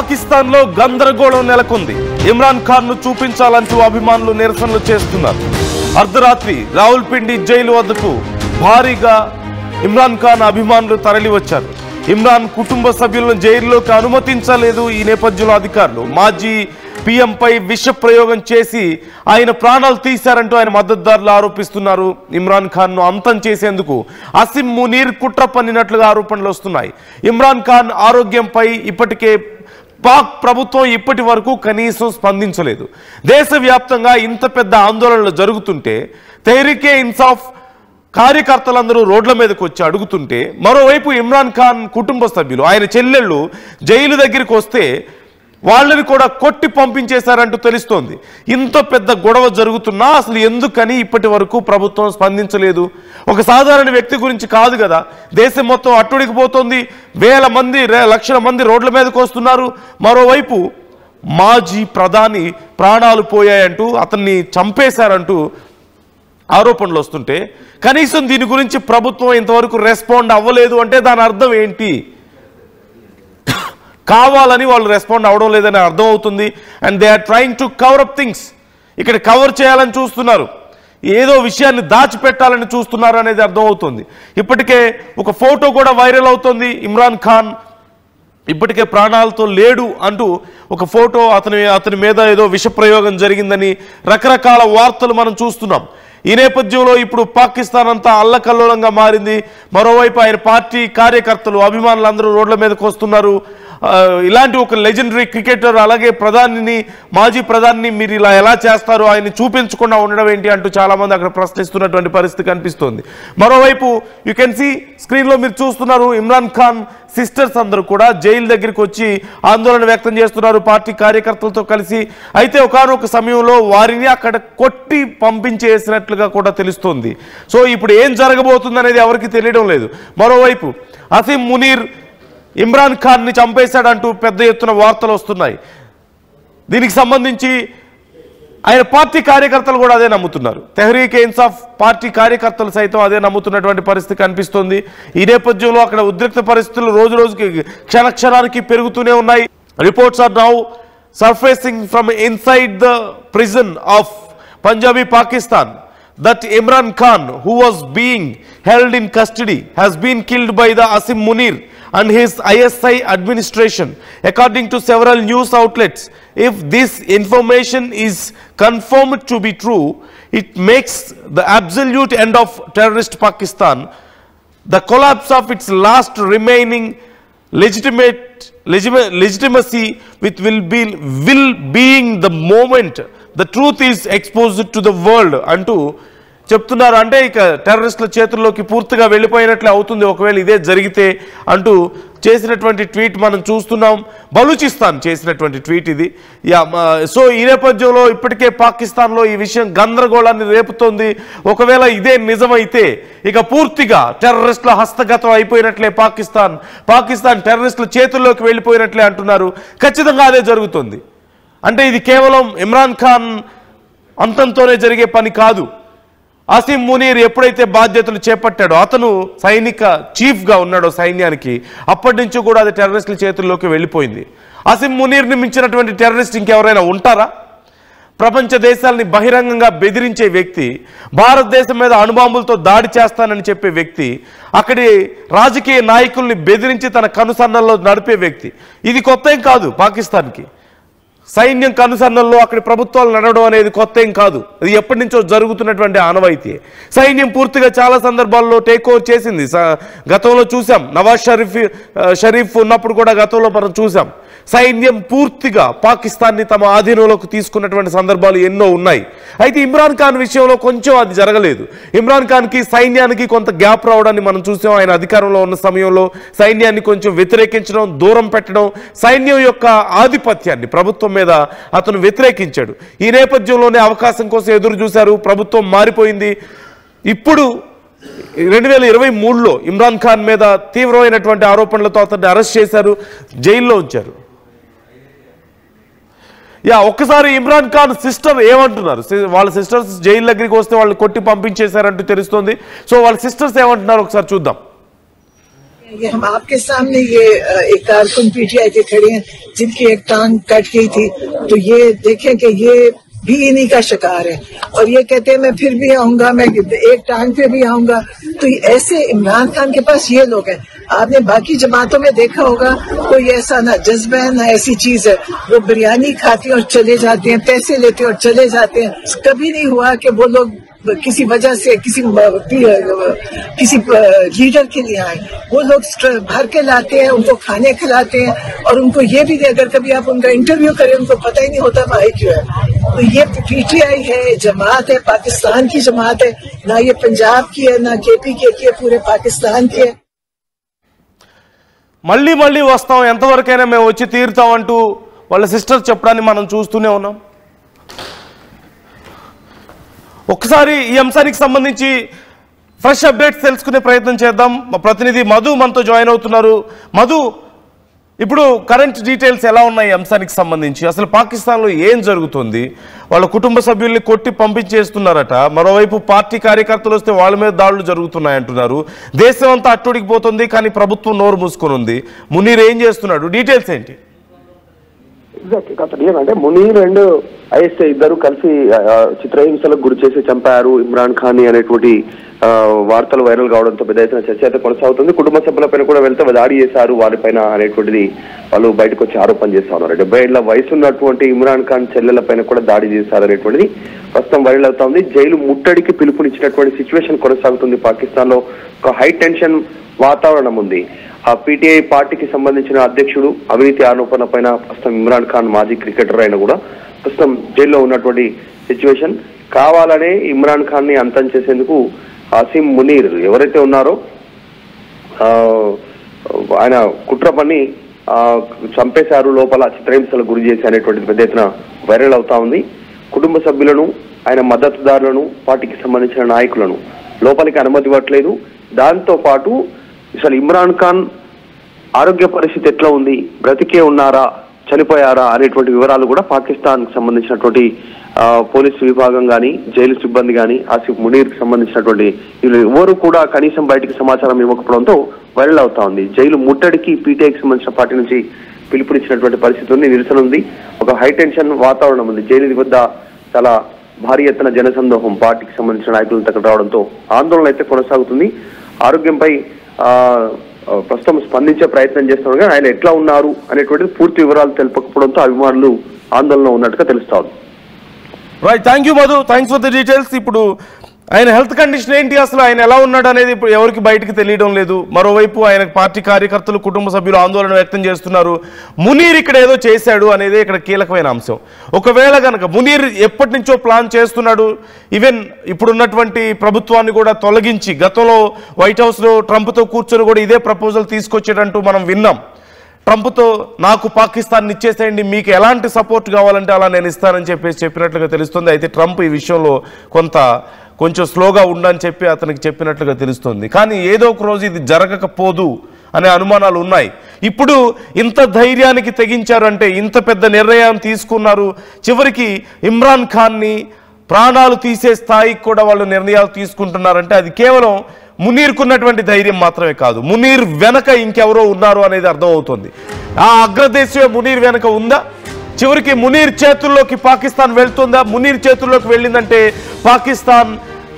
పాకిస్తాన్లో గందరగోళం నెలకొంది. ఇమ్రాన్ ఖాన్ ను చూపించాలంటూ అభిమానులు నిరసనలు చేస్తున్నారు. అర్ధరాత్రి రావుల్పిండి జైలు వద్దకు భారీగా ఇమ్రాన్ ఖాన్ అభిమానులు తరలి వచ్చారు. ఇమ్రాన్ కుటుంబ సభ్యులను జైల్లోకి అనుమతించలేదు. ఈ నేపథ్యంలో అధికారులు మాజీ పీఎంపై విష ప్రయోగం చేసి ఆయన ప్రాణాలు తీశారంటూ ఆయన మద్దతుదారులు ఆరోపిస్తున్నారు. ఇమ్రాన్ ఖాన్ ను అంతం చేసేందుకు అసిమ్ మునీర్ కుట్ర పన్నినట్లుగా ఆరోపణలు వస్తున్నాయి. ఇమ్రాన్ ఖాన్ ఆరోగ్యంపై ఇప్పటికే పాక్ ప్రభుత్వం ఇప్పటి వరకు కనీసం స్పందించలేదు. దేశవ్యాప్తంగా ఇంత పెద్ద ఆందోళనలు జరుగుతుంటే తెహ్రీకే ఇన్సాఫ్ కార్యకర్తలందరూ రోడ్ల మీదకి వచ్చి అడుగుతుంటే, మరోవైపు ఇమ్రాన్ ఖాన్ కుటుంబ సభ్యులు ఆయన చెల్లెళ్ళు జైలు దగ్గరికి వస్తే వాళ్ళని కూడా కొట్టి పంపించేశారంటూ తెలుస్తోంది. ఇంత పెద్ద గొడవ జరుగుతున్నా అసలు ఎందుకని ఇప్పటి వరకు ప్రభుత్వం స్పందించలేదు? ఒక సాధారణ వ్యక్తి గురించి కాదు కదా, దేశం మొత్తం అట్టుడికిపోతుంది. వేల మంది లక్షల మంది రోడ్ల మీదకి వస్తున్నారు. మరోవైపు మాజీ ప్రధాని ప్రాణాలు పోయాయంటూ, అతన్ని చంపేశారంటూ ఆరోపణలు వస్తుంటే కనీసం దీని గురించి ప్రభుత్వం ఇంతవరకు రెస్పాండ్ అవ్వలేదు అంటే దాని అర్థం ఏంటి? కావాలని వాళ్ళు రెస్పాండ్ అవ్వడం లేదని అర్థం అవుతుంది. And they are trying to cover up things. ఇక్కడ కవర్ చేయాలని చూస్తున్నారు, ఏదో విషయాన్ని దాచిపెట్టాలని చూస్తున్నారు అనేది అర్థమవుతుంది. ఇప్పటికే ఒక ఫోటో కూడా వైరల్ అవుతుంది. ఇమ్రాన్ ఖాన్ ఇప్పటికే ప్రాణాలతో లేడు అంటూ ఒక ఫోటో, అతని మీద ఏదో విష ప్రయోగం జరిగిందని రకరకాల వార్తలు మనం చూస్తున్నాం. ఈ నేపథ్యంలో ఇప్పుడు పాకిస్తాన్ అంతా అల్లకల్లోలంగా మారింది. మరోవైపు ఆయన పార్టీ కార్యకర్తలు అభిమానులు అందరూ రోడ్ల మీదకి వస్తున్నారు. ఇలాంటి ఒక లెజెండరీ క్రికెటర్, అలాగే మాజీ ప్రధాని మీరు ఇలా ఎలా చేస్తారు, ఆయన చూపించకుండా ఉండడం ఏంటి అంటూ చాలా మంది అక్కడ ప్రశ్నిస్తున్నటువంటి పరిస్థితి కనిపిస్తోంది. మరోవైపు యూ కెన్ సీ స్క్రీన్లో మీరు చూస్తున్నారు, ఇమ్రాన్ ఖాన్ సిస్టర్స్ అందరూ కూడా జైలు దగ్గరికి వచ్చి ఆందోళన వ్యక్తం చేస్తున్నారు పార్టీ కార్యకర్తలతో కలిసి. అయితే ఒకానొక సమయంలో వారిని అక్కడ కొట్టి పంపించేసినట్లుగా కూడా తెలుస్తోంది. సో ఇప్పుడు ఏం జరగబోతుంది అనేది ఎవరికి తెలియడం లేదు. మరోవైపు అసిమ్ మునీర్ ఇమ్రాన్ ఖాన్ ని చంపేశాడంటూ పెద్ద ఎత్తున వార్తలు వస్తున్నాయి. దీనికి సంబంధించి ఆయన పార్టీ కార్యకర్తలు కూడా అదే నమ్ముతున్నారు. తెహ్రీకే ఇన్సాఫ్ పార్టీ కార్యకర్తలు సైతం అదే నమ్ముతున్నటువంటి పరిస్థితి కనిపిస్తోంది. ఈ నేపథ్యంలో అక్కడ ఉద్రిక్త పరిస్థితులు రోజు రోజుకి క్షణానికి పెరుగుతూనే ఉన్నాయి. Reports are now surfacing from inside the prison of Punjabi Pakistan that Imran Khan, who was being held in custody, has been killed by the Asim Munir and his ISI administration, according to several news outlets. If this information is confirmed to be true, it makes the absolute end of terrorist Pakistan, the collapse of its last remaining legitimacy, which will being the moment the truth is exposed to the world అంటూ చెప్తున్నారు. అంటే ఇక టెర్రరిస్టుల చేతుల్లోకి పూర్తిగా వెళ్ళిపోయినట్లే అవుతుంది ఒకవేళ ఇదే జరిగితే అంటూ చేసినటువంటి ట్వీట్ మనం చూస్తున్నాం. బలూచిస్తాన్ చేసినటువంటి ట్వీట్ ఇది. సో ఈ నేపథ్యంలో ఇప్పటికే పాకిస్తాన్లో ఈ విషయం గందరగోళాన్ని రేపుతోంది. ఒకవేళ ఇదే నిజమైతే ఇక పూర్తిగా టెర్రరిస్టుల హస్తగతం అయిపోయినట్లే పాకిస్తాన్ టెర్రరిస్టుల చేతుల్లోకి వెళ్ళిపోయినట్లే అంటున్నారు. ఖచ్చితంగా అదే జరుగుతుంది. అంటే ఇది కేవలం ఇమ్రాన్ ఖాన్ అంతంతోనే జరిగే పని కాదు. అసిమ్ మునీర్ ఎప్పుడైతే బాధ్యతలు చేపట్టాడో, అతను సైనిక చీఫ్గా ఉన్నాడో సైన్యానికి, అప్పటి నుంచి కూడా అది టెర్రరిస్టుల చేతుల్లోకి వెళ్ళిపోయింది. అసిమ్ మునీర్ని మించినటువంటి టెర్రరిస్ట్ ఇంకెవరైనా ఉంటారా? ప్రపంచ దేశాలని బహిరంగంగా బెదిరించే వ్యక్తి, భారతదేశం మీద అణుబాంబులతో దాడి చేస్తానని చెప్పే వ్యక్తి, అక్కడి రాజకీయ నాయకుల్ని బెదిరించి తన కనుసన్నల్లో నడిపే వ్యక్తి. ఇది కొత్త ఏం కాదు పాకిస్తాన్కి. సైన్యం కనుసన్నల్లో అక్కడి ప్రభుత్వాలు నడవడం అనేది కొత్త ఏం కాదు. అది ఎప్పటి నుంచో జరుగుతున్నటువంటి ఆనవాయితీ. సైన్యం పూర్తిగా చాలా సందర్భాల్లో టేక్ ఓవర్ చేసింది. గతంలో చూసాం, నవాజ్ షరీఫ్ ఉన్నప్పుడు కూడా గతంలో మనం చూసాం. సైన్యం పూర్తిగా పాకిస్తాన్ని తమ ఆధీనంలోకి తీసుకున్నటువంటి సందర్భాలు ఎన్నో ఉన్నాయి. అయితే ఇమ్రాన్ ఖాన్ విషయంలో కొంచెం అది జరగలేదు. ఇమ్రాన్ ఖాన్కి సైన్యానికి కొంత గ్యాప్ రావడాన్ని మనం చూసాం. ఆయన అధికారంలో ఉన్న సమయంలో సైన్యాన్ని కొంచెం వ్యతిరేకించడం, దూరం పెట్టడం, సైన్యం యొక్క ఆధిపత్యాన్ని ప్రభుత్వం మీద అతను వ్యతిరేకించాడు. ఈ నేపథ్యంలోనే అవకాశం కోసం ఎదురు చూశారు. ప్రభుత్వం మారిపోయింది. ఇప్పుడు 2023లో ఇమ్రాన్ ఖాన్ మీద తీవ్రమైనటువంటి ఆరోపణలతో అతన్ని అరెస్ట్ చేశారు, జైల్లో ఉంచారు. ఒక్కసారి ఇమ్రాన్ ఖాన్ సిస్టర్ ఏమంటున్నారు? వాళ్ళ సిస్టర్స్ జైలు దగ్గరికి వస్తే వాళ్ళు కొట్టి పంపించేశారంటూ తెలుస్తుంది. సో వాళ్ళ సిస్టర్స్ ఏమంటున్నారు ఒకసారి చూద్దాం. ये हम आपके सामने ये एक कारकुन पीटीआई के खड़े हैं जिनकी एक टांग कट गई थी, तो ये देखें कि ये भी इन्हीं का शिकार है और ये कहते हैं मैं फिर भी आऊंगा, मैं एक टांग पे भी आऊंगा। तो ऐसे इमरान खान के पास ये लोग हैं। आपने बाकी जमातों में देखा होगा कोई ऐसा ना जज्बा है ना ऐसी चीज है, वो बिरयानी खाते हैं और चले जाते हैं, पैसे लेते हैं और चले जाते हैं। कभी नहीं हुआ कि वो लोग किसी वजह से किसी लीडर के लिए आए। वो लोग भर के लाते हैं, उनको खाने खिलाते हैं और उनको ये भी अगर कभी आप उनका इंटरव्यू करें उनको पता ही नहीं होता भाई क्यों है। तो ये पीटीआई है, जमात है, पाकिस्तान की जमात है, ना ये पंजाब की है ना केपी की है, पूरे पाकिस्तान की है। మళ్ళీ మళ్ళీ వస్తాం, ఎంతవరకైనా మేము వచ్చి తీరుతాం అంటూ వాళ్ళ సిస్టర్ చెప్పడాన్ని మనం చూస్తూనే ఉన్నాం. ఒక్కసారి ఈ అంశానికి సంబంధించి ఫ్రెష్ అప్డేట్స్ తెలుసుకునే ప్రయత్నం చేద్దాం. మా ప్రతినిధి మధు మనతో జాయిన్ అవుతున్నారు. మధు, ఇప్పుడు కరెంట్ డీటెయిల్స్ ఎలా ఉన్నాయి అంశానికి సంబంధించి? అసలు పాకిస్తాన్లో ఏం జరుగుతుంది? వాళ్ళ కుటుంబ సభ్యుల్ని కొట్టి పంపించేస్తున్నారట, మరోవైపు పార్టీ కార్యకర్తలు వస్తే వాళ్ళ మీద దాడులు జరుగుతున్నాయంటున్నారు. దేశం అంతా అట్టుడికిపోతుంది, కానీ ప్రభుత్వం నోరు మూసుకొని ఉంది. మునీర్ ఏం చేస్తున్నాడు? డీటెయిల్స్ ఏంటి? అంటే మునీర్ అండ్ ఐఎస్ఐ ఇద్దరు కలిసి చిత్రహింసలకు గురి చేసి చంపారు ఇమ్రాన్ ఖాన్ అనేటువంటి వార్తలు వైరల్ కావడంతో పెద్ద ఎత్తున చర్చ అయితే కొనసాగుతుంది. కుటుంబ సభ్యులపైన కూడా వెళ్తే దాడి చేశారు వారిపైన అనేటువంటిది వాళ్ళు బయటకు వచ్చి ఆరోపణ చేస్తా ఉన్నారు. 70 ఏళ్ల వయసు ఉన్నటువంటి ఇమ్రాన్ ఖాన్ చెల్లెల పైన కూడా దాడి చేశారు అనేటువంటిది ప్రస్తుతం వైరల్ అవుతా ఉంది. జైలు ముట్టడికి పిలుపునిచ్చినటువంటి సిచ్యువేషన్ కొనసాగుతుంది. పాకిస్తాన్ లో ఒక హై టెన్షన్ వాతావరణం ఉంది. ఆ పీటీఐ పార్టీకి సంబంధించిన అధ్యక్షుడు అవినీతి ఆరోపణ పైన ప్రస్తుతం ఇమ్రాన్ ఖాన్ మాజీ క్రికెటర్ అయినా కూడా ప్రస్తుతం జైల్లో ఉన్నటువంటి సిచ్యువేషన్. కావాలనే ఇమ్రాన్ ఖాన్ ని అంతం చేసేందుకు ఆసిమ్ మునీర్ ఎవరైతే ఉన్నారో ఆయన కుట్ర పని చంపేశారు, లోపల చిత్రహింసలకు గురి చేసి అనేటువంటిది పెద్ద ఎత్తున వైరల్ అవుతా ఉంది. కుటుంబ సభ్యులను, ఆయన మద్దతుదారులను, పార్టీకి సంబంధించిన నాయకులను లోపలికి అనుమతి ఇవ్వట్లేదు. దాంతో పాటు అసలు ఇమ్రాన్ ఖాన్ ఆరోగ్య పరిస్థితి ఎట్లా ఉంది, బ్రతికే ఉన్నారా, చనిపోయారా అనేటువంటి వివరాలు కూడా పాకిస్తాన్ కి సంబంధించినటువంటి పోలీసు విభాగం కానీ, జైలు సిబ్బంది కానీ, ఆసిఫ్ మునీర్ కి సంబంధించినటువంటి ఎవరు కూడా కనీసం బయటికి సమాచారం ఇవ్వకపోవడంతో వైరల్ అవుతా ఉంది. జైలు ముట్టడికి పీటీఐకి సంబంధించిన పార్టీ నుంచి పిలుపునిచ్చినటువంటి పరిస్థితి ఉంది, నిరసన ఉంది, ఒక హై టెన్షన్ వాతావరణం ఉంది. జైలు వద్ద చాలా భారీ ఎత్తున జనసందోహం పార్టీకి సంబంధించిన నాయకులను దగ్గర రావడంతో ఆందోళన అయితే కొనసాగుతుంది. ఆరోగ్యంపై ప్రస్తుతం స్పందించే ప్రయత్నం చేస్తున్నారు కానీ ఆయన ఎట్లా ఉన్నారు అనేటువంటిది పూర్తి వివరాలు తెలుపకపోవడంతో అభిమానులు ఆందోళన ఉన్నట్టుగా తెలుస్తా ఉంది. Right, thank you Madhu, thanks for the details. ఇప్పుడు ఆయన హెల్త్ కండిషన్ ఏంటి, అసలు ఆయన ఎలా ఉన్నాడు అనేది ఇప్పుడు ఎవరికి బయటికి తెలియడం లేదు. మరోవైపు ఆయన పార్టీ కార్యకర్తలు, కుటుంబ సభ్యులు ఆందోళన వ్యక్తం చేస్తున్నారు. మునీర్ ఇక్కడ ఏదో చేశాడు అనేది ఇక్కడ కీలకమైన అంశం. ఒకవేళ కనుక మునీర్ ఎప్పటి నుంచో ప్లాన్ చేస్తున్నాడు, ఈవెన్ ఇప్పుడున్నటువంటి ప్రభుత్వాన్ని కూడా తొలగించి గతంలో వైట్ హౌస్లో ట్రంప్తో కూర్చొని కూడా ఇదే ప్రపోజల్ తీసుకొచ్చేటంటూ మనం విన్నాం. ట్రంప్తో నాకు పాకిస్తాన్ ఇచ్చేసేయండి, మీకు ఎలాంటి సపోర్ట్ కావాలంటే అలా నేను ఇస్తానని చెప్పినట్లుగా తెలుస్తుంది. అయితే ట్రంప్ ఈ విషయంలో కొంచెం స్లోగా ఉండని చెప్పి అతనికి చెప్పినట్లుగా తెలుస్తుంది. కానీ ఏదో ఒక రోజు ఇది జరగకపోదు అనే అనుమానాలు ఉన్నాయి. ఇప్పుడు ఇంత ధైర్యానికి తెగించారు అంటే, ఇంత పెద్ద నిర్ణయం తీసుకున్నారు, చివరికి ఇమ్రాన్ ఖాన్ని ప్రాణాలు తీసే స్థాయికి కూడా వాళ్ళు నిర్ణయాలు తీసుకుంటున్నారంటే అది కేవలం మునీర్కున్నటువంటి ధైర్యం మాత్రమే కాదు, మునీర్ వెనక ఇంకెవరో ఉన్నారు అనేది అర్థమవుతుంది. ఆ అగ్రదేశీయ మునీర్ వెనక ఉందా? చివరికి మునీర్ చేతుల్లోకి పాకిస్తాన్ వెళ్తుందా? మునీర్ చేతుల్లోకి వెళ్ళిందంటే పాకిస్తాన్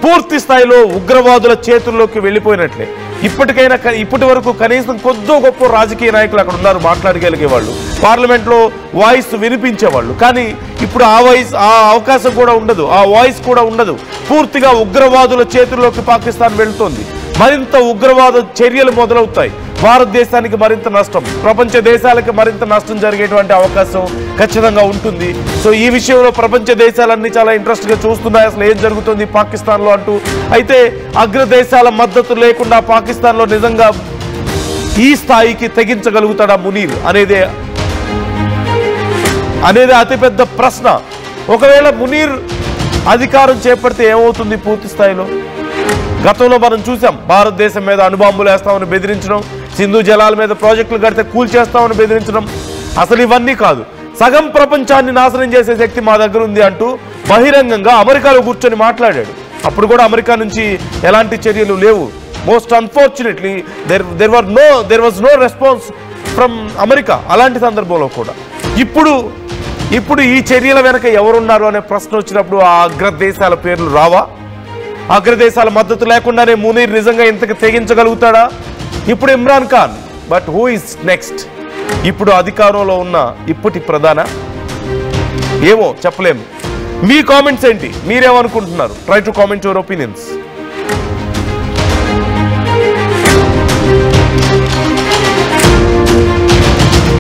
పూర్తి స్థాయిలో ఉగ్రవాదుల చేతుల్లోకి వెళ్ళిపోయినట్లే. ఇప్పటి వరకు కనీసం కొద్దో గొప్ప రాజకీయ నాయకులు అక్కడ ఉన్నారు, మాట్లాడగలిగే వాళ్ళు, పార్లమెంట్లో వాయిస్ వినిపించేవాళ్ళు. కానీ ఇప్పుడు ఆ అవకాశం కూడా ఉండదు, ఆ వాయిస్ కూడా ఉండదు. పూర్తిగా ఉగ్రవాదుల చేతుల్లోకి పాకిస్తాన్ వెళ్తోంది. మరింత ఉగ్రవాద చర్యలు మొదలవుతాయి. భారతదేశానికి మరింత నష్టం, ప్రపంచ దేశాలకు మరింత నష్టం జరిగేటువంటి అవకాశం ఖచ్చితంగా ఉంటుంది. సో ఈ విషయంలో ప్రపంచ దేశాలన్నీ చాలా ఇంట్రెస్ట్గా చూస్తున్నాయి అసలు ఏం జరుగుతుంది పాకిస్తాన్లో అంటూ. అయితే అగ్రదేశాల మద్దతు లేకుండా పాకిస్తాన్లో నిజంగా ఈ స్థాయికి తెగించగలుగుతాడా మునీర్ అనేదే అతిపెద్ద ప్రశ్న. ఒకవేళ మునీర్ అధికారం చేపడితే ఏమవుతుంది పూర్తి స్థాయిలో? గతంలో మనం చూసాం, భారతదేశం మీద అణుబాంబులు వేస్తామని బెదిరించడం, సింధు జలాల మీద ప్రాజెక్టులు కడితే కూల్చేస్తామని బెదిరించడం. అసలు ఇవన్నీ కాదు, సగం ప్రపంచాన్ని నాశనం చేసే శక్తి మా దగ్గర ఉంది అంటూ బహిరంగంగా అమెరికాలో కూర్చొని మాట్లాడాడు. అప్పుడు కూడా అమెరికా నుంచి ఎలాంటి చర్యలు లేవు. Most unfortunately there was no response from America అలాంటి సందర్భంలో కూడా ఇప్పుడు ఈ చర్యల వెనక ఎవరున్నారు అనే ప్రశ్న వచ్చినప్పుడు ఆ అగ్రదేశాల పేర్లు రావా? అగ్రదేశాల మద్దతు లేకుండానే మునీర్ నిజంగా ఇంతకు తెగించగలుగుతాడా? ఇప్పుడు Imran Khan, but who is next? ఇప్పుడు అధికారంలో ఉన్న ఇప్పటి ప్రధాన ఏమో చెప్పలేము. మీ కామెంట్స్ ఏంటి? మీరేమనుకుంటున్నారు? Try to comment your opinions.